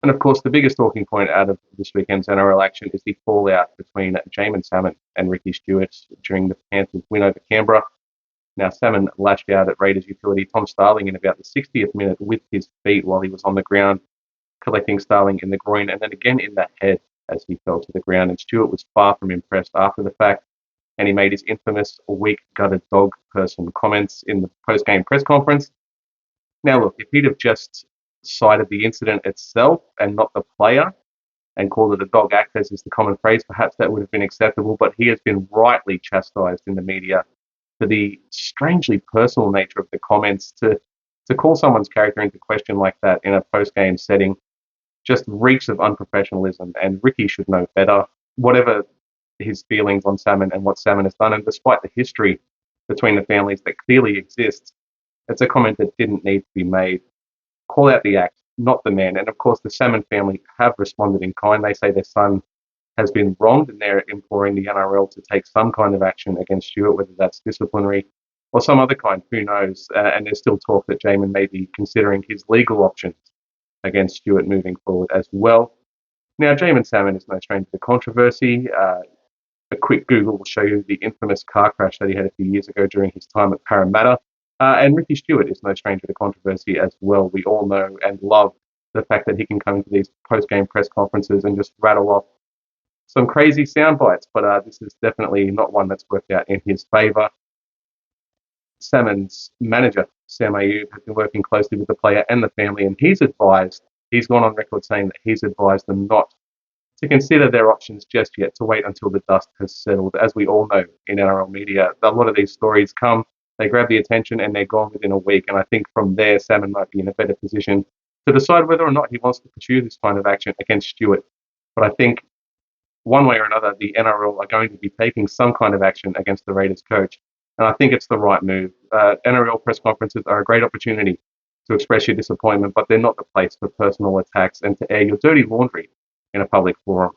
And of course, the biggest talking point out of this weekend's NRL action is the fallout between Jamin Salmon and Ricky Stuart during the Panthers' win over Canberra. Now, Salmon lashed out at Raiders utility Tom Starling in about the 60th minute with his feet while he was on the ground, collecting Starling in the groin and then again in the head as he fell to the ground. And Stuart was far from impressed after the fact, and he made his infamous weak gutted dog person comments in the post game press conference. Now, look, if he'd have just cited the incident itself and not the player and called it a dog act, as is the common phrase, perhaps that would have been acceptable. But he has been rightly chastised in the media for the strangely personal nature of the comments. To call someone's character into question like that in a post game setting just reeks of unprofessionalism, and Ricky should know better. Whatever his feelings on Salmon and what Salmon has done, and despite the history between the families that clearly exists, it's a comment that didn't need to be made. Call out the act, not the man. And of course, the Salmon family have responded in kind. They say their son has been wronged, and they're imploring the NRL to take some kind of action against Stuart, whether that's disciplinary or some other kind. Who knows? And there's still talk that Jamin may be considering his legal options against Stuart moving forward as well. Now, Jamin Salmon is no stranger to controversy. A quick Google will show you the infamous car crash that he had a few years ago during his time at Parramatta. And Ricky Stuart is no stranger to controversy as well. We all know and love the fact that he can come into these post-game press conferences and just rattle off some crazy sound bites, but this is definitely not one that's worked out in his favour. Salmon's manager, Sam Ayub, has been working closely with the player and the family, and he's gone on record saying that he's advised them not to consider their options just yet, to wait until the dust has settled. As we all know in NRL media, a lot of these stories come, they grab the attention, and they're gone within a week. And I think from there, Salmon might be in a better position to decide whether or not he wants to pursue this kind of action against Stuart. But I think one way or another, the NRL are going to be taking some kind of action against the Raiders coach. And I think it's the right move. NRL press conferences are a great opportunity to express your disappointment, but they're not the place for personal attacks and to air your dirty laundry in a public forum.